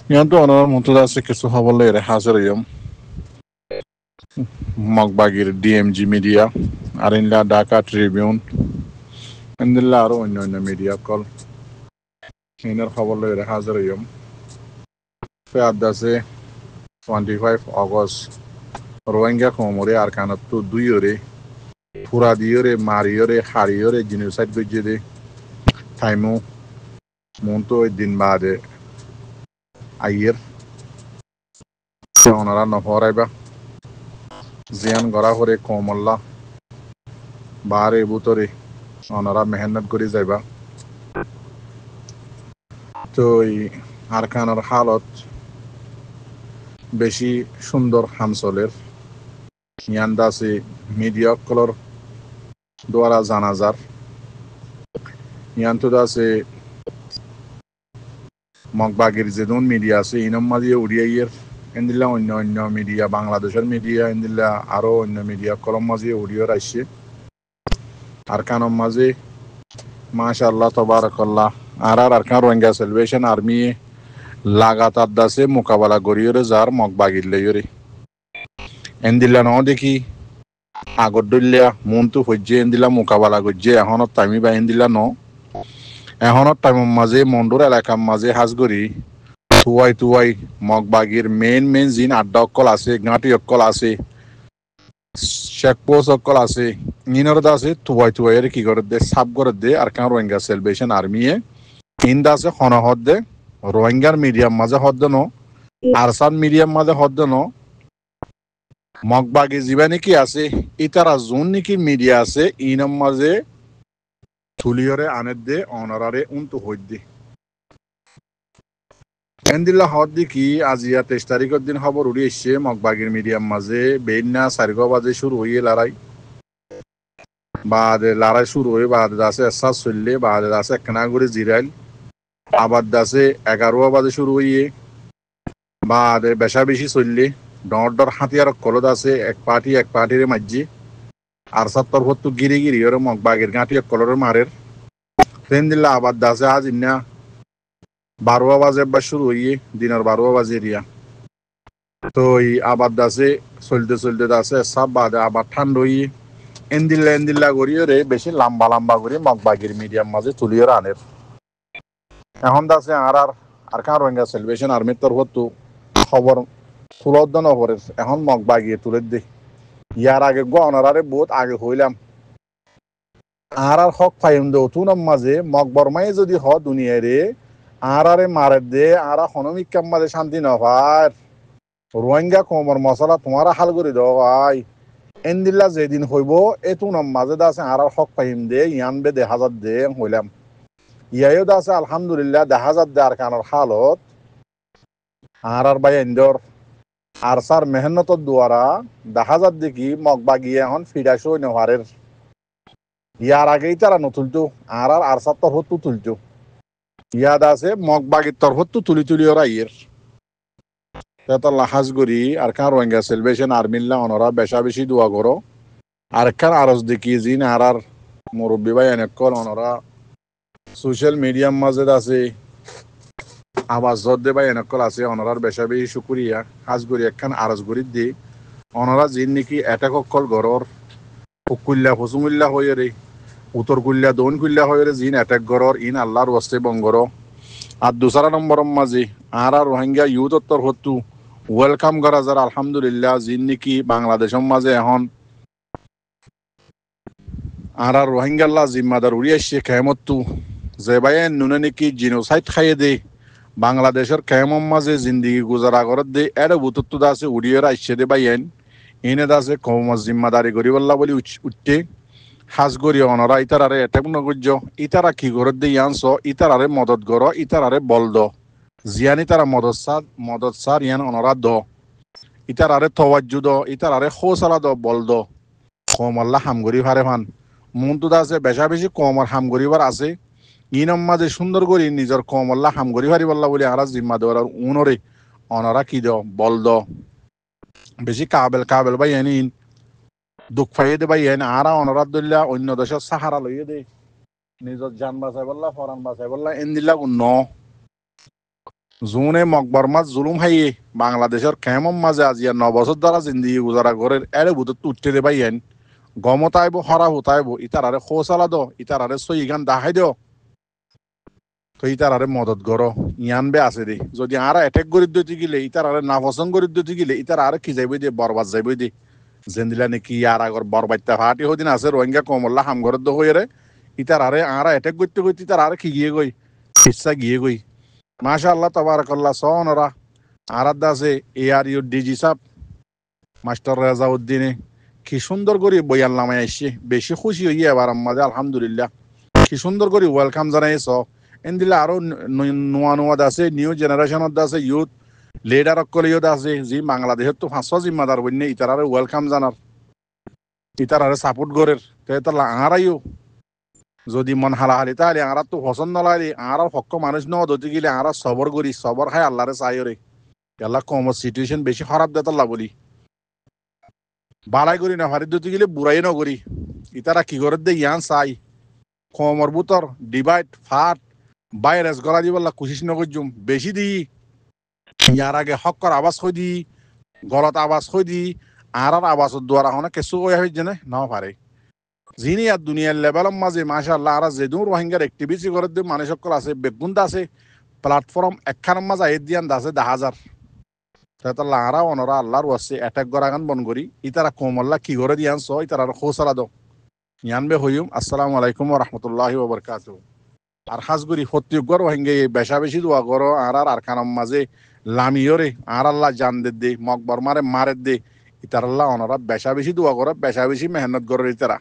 Yanto onar mutuda se kesu havalle re hazır yom. Magbagir DMG Media, Arinla Dhaka Tribune, Indilla aro অন্যান্য media call inner খবর লইরে হাজির হইম ফেয়াদ আছে 25 August Rohingya কোমরে আর কানাত্তু দুইরে পুরা দিয়রে মারিয়রে হারিয়রে genocide গজ্জে টাইমু মনতো ওই দিন বাদে আইয়ের ওনারা নহরাইবা জিয়ান গড়া করে কোমল্লা বারে বুতরে ওনারা মেহনত করে যাইবা তো এই আরকানের হালত বেশি সুন্দর হামসলের ইয়ান্দা আছে মিডিয়া কলর দ্বারা জানাজার ইয়ান্তু আছে মগবাগির যেদন মিডিয়া আছে ইনম মাঝে উড়িয়াইয়ের এন্দিল্লা অন্য অন্য মিডিয়া বাংলাদেশের মিডিয়া এন্দিল্লা আরো অন্য মিডিয়া কলম মাঝে উড়িয়র আসছে আর কানম মাঝে মাশাআল্লাহ তবারাকাল্লাহ আর কান রোহিঙ্গা সেলিব্রেশন আর্মি লাগাতার দাসে মোকাবেলা করিয়রে যার মগবাগির লইয়রে এন্দিল্লা ন দেখি আগর দলিয়া মনটো হজ্জে এন্দিলা মোকাবেলা করছে এখনত টাইমি বা এন্দিলা ন এখনত টাইমের মাঝে মন্ডুর এলাকার মাঝে হাজগরি তুয়াই তুয়াই মগবাগির মেন জিন আড্ডা অক্কল আছে গাঁটি অক্কল আছে চেকপোস্ট অক্কল আছে ইনরদ আছে তুয়াই কি করে দে সাব করে দে আর কান রোহিঙ্গা সেলিব্রেশন আর্মিয়ে ইন্দা আছে খনহদ দে রোহিঙ্গার মিডিয়াম মাঝে হদ্দ ন আরসান মিডিয়াম মাঝে হদ্দ ন মগবাগি জিবা নাকি আছে ইতারা জোন নাকি মিডিয়া আছে ইনম মাঝে তুলিয়রে আনের দে অনারারে উন্তু হইদ্দি এন্দিল্লা হদ দেখি আজিয়া 23 তারিখের দিন খবর উড়ি এসছে মগবাগির মিডিয়াম মাঝে বেইনা 4 বাজে শুরু হইয়ে লড়াই বাদে লড়াই শুরু হয়ে বাদে দাসে এসাস চললে বাদে দাসে একনা করে জিরাইল আবার দাসে 11 বাজে শুরু হইয়ে বাদে বেশা বেশি চললে ডর হাতিয়ার কলদ আছে এক পার্টিরে মাঝি আর 70 গিরি ওরে মগবাগির গাঁটি কলরের মারের ট্রেন দিল্লা আবার দাসে আজ ইন্না 12 বাজে বা শুরু হইয়ে দিনের 12 বাজে রিয়া তো এই আবার দাসে চলতে দাসে সব বাদে আবার ঠান্ডা হইয়ে এন্দিল্লা করিয়ে রে বেশি লম্বা করে মগবাগির মিডিয়াম মাঝে তুলিয়ে আনের এখন দাসে আর কার রোহিঙ্গা সেলিব্রেশন আর্মির তরফ তো খবর তুলত নহরের এখন মগবাগিয়ে তুলে দে ইয়ার আগে গণরারে বহুত আগে হইলাম আর হক ফাইম দে তুনম মাঝে মগবরমাই যদি হ দুনিয়ায় রে আরে মারে দে আর হনমিকাম মাঝে শান্তি নভার রোহিঙ্গা কোমর মশলা তোমার হাল করে দাও ভাই এন্দিল্লা যেদিন হইব এতু নম মাঝে দাসে আর হক পাইম দে ইয়ান বে 1000 দে হইলাম ইয়াইও দাসে আলহামদুলিল্লাহ 1000 দে আর কানোর হালত আর বাই এন্দর আর সার মেহনতর দ্বারা 1000 দেখি মগবাগিয়ে এখন ফিরাইছো নেহারের ইয়ার আগেই তারা নতুলতো আর সার তরফ তুলতো ইয়াদ আছে মগবাগির তরফ তুলি ওরা ইয়ের লাহাজ করি আর কান রোহিঙ্গা সেলিব্রেশন আর্মিল্লা অনরা বেশা বেশি দোয়া করো আর কান আরজ দেখি জিন আর মুরব্বী ভাই এনেকল অনরা সোশ্যাল মিডিয়াম মাঝে আছে আওয়াজ দে ভাই এনেকল আছে অনরার বেশা বেশি শুকুরিয়া হাজ করি একখান আরজ করি দি অনরা জিন নাকি এটাক অকল গড়র কুল্লা ফসুমুল্লা হয়ে রে উত্তর কুল্লা দৌন কুল্লা হয়ে রে জিন এটাক গড়র ইন আল্লাহর ওয়াস্তে বঙ্গর আর দুসরা নম্বর মাঝে আর রোহিঙ্গা ইউথ তরফ ওয়েলকাম করা যারা আলহামদুলিল্লাহ জিন নাকি বাংলাদেশের মাঝে এখন আর রোহিঙ্গাল্লাহ জিম্মাদার উড়ি আসছে কেমতু যে ভাই নুনে নাকি জিনোসাইড খাইয়ে দে বাংলাদেশের কেমন মাঝে জিন্দিগি গুজারা করে দে এটা বুতত্ব দাসে উড়িয়ে আসছে দে ভাই এনে দাসে কম জিম্মাদারি করিবাল্লা বলি উঠতে হাজ করি অনরা ইতারারে এটেক নগর্য ইতারা কি করে দে ইয়ানস ইতারারে মদত গর ইতারারে বল দ জিয়ানি তারা মদত সার ইয়ান অনরা দ ইতারারে তওয়াজ্জু দ ইতারারে খোসালা দ বল দ কমল্লা হামগরি ভারে ভান মনটো আছে বেশা বেশি কমর হামগরিবার আছে ইনম মাঝে সুন্দর করি নিজের কমল্লা হামগরি ভারি বললা বলি আর জিম্মা দেওয়ার উনরে অনরা কি দ বল দ বেশি কাবেল ভাই এনে দুঃখ পাইয়ে দে ভাই এনে আর অনরা দল্লা অন্য দেশের সাহারা লইয়ে দে নিজের জান বাঁচাই বললা ফরান বাঁচাই বললা এন দিল্লা ন জুনে মকবর মাছ জুলুম হাইয়ে বাংলাদেশের কেমন মাঝে আজিয়া 9 বছর দ্বারা জিন্দিগি গুজারা করে এর বুধ উঠতে দে বাইয়েন গমতাইব হরা হতাইব ইতারারে খোসালা দো ইতারারে সই গান দাহাই দিও তো ইতারারে মদত করো ইয়ান বে আছে দে যদি আরা অ্যাটাক করে দিতে গেলে ইতারারে না পছন্দ করে দিতে গেলে ইতারা আরে কি যাইবই দে বরবাদ যাইবই দে জেন্দিলা নাকি আর আগর বরবাইতা ফাটি হদিন আছে রোহিঙ্গা কমল্লা হামঘরের দো হয়ে রে ইতারারে আরা অ্যাটাক করতে করতে ইতারা কি গিয়ে গই ইচ্ছা গিয়ে গই মাশাআল্লাহ তাবারাকাল্লাহ সনরা আরাধ্যা আছে এআরইউ ডিজি সাহেব মাস্টার রেজাউদ্দিনে কি সুন্দর করে বয়াল নামায় আসছে বেশি খুশি হইয়া এবার আমাদের আলহামদুলিল্লাহ কি সুন্দর করে ওয়েলকাম জানাইছ এনদিলে আরো নোয়া নোয়া আছে নিউ জেনারেশনত আছে ইউথ লিডার অকলিয়ত আছে যি বাংলাদেশের তো 500 জিম্মাদার বন্যে ইতারারে ওয়েলকাম জানার ইতারারে সাপোর্ট করের তাহলে আরাইও যদি মন হালাহালি তাহলে আর তো পছন্দ লাগে আর হক্ক মানুষ ন ধরতে গেলে আর সবর করি সবর খাই আল্লাহরে চাই রে আল্লাহ কম সিচুয়েশন বেশি খারাপ দেতাল্লা বলি বালাই করি না হারি ধরতে গেলে বুড়াই ন করি ইতারা কি করে দে ইয়ান চাই কমর বুতর ডিভাইড ফাট ভাইরাস গলা দিবল্লা কুশিস নগজুম বেশি দি ইয়ার আগে হক্কর আওয়াজ হই দি গলত আওয়াজ হই দি আর আওয়াজের দ্বারা হনে কেসু কয়া হয়ে জানে না পারে যিনি আর দুনিয়ার লেভেলের মাঝে মাশাআল্লাহ আর যেদুর রোহিঙ্গার অ্যাক্টিভিটি করে দিয়ে মানুষ সকল আছে বেগুন আছে প্ল্যাটফর্ম একখানের মাঝে আইত দিয়ান আছে 10,000 তাহলে আরা অনরা আল্লাহর ওয়াসে অ্যাটাক গরাগান বন করি ইতারা কোমল্লা কি করে দিয়ান সো ইতারা খোসালা দো ইয়ানবে হইম আসসালামু আলাইকুম ওয়া রাহমাতুল্লাহি ওয়া বারাকাতুহু আর হাজগুরি ফত্যুগর রোহিঙ্গা বেশা বেশি দোয়া করো আর খানার মাঝে লামিয়রে আর আল্লাহ জান দে মকবর মারে দে ইতার আল্লাহ অনরা বেশা বেশি দোয়া করো বেশা বেশি মেহনত করো ইতারা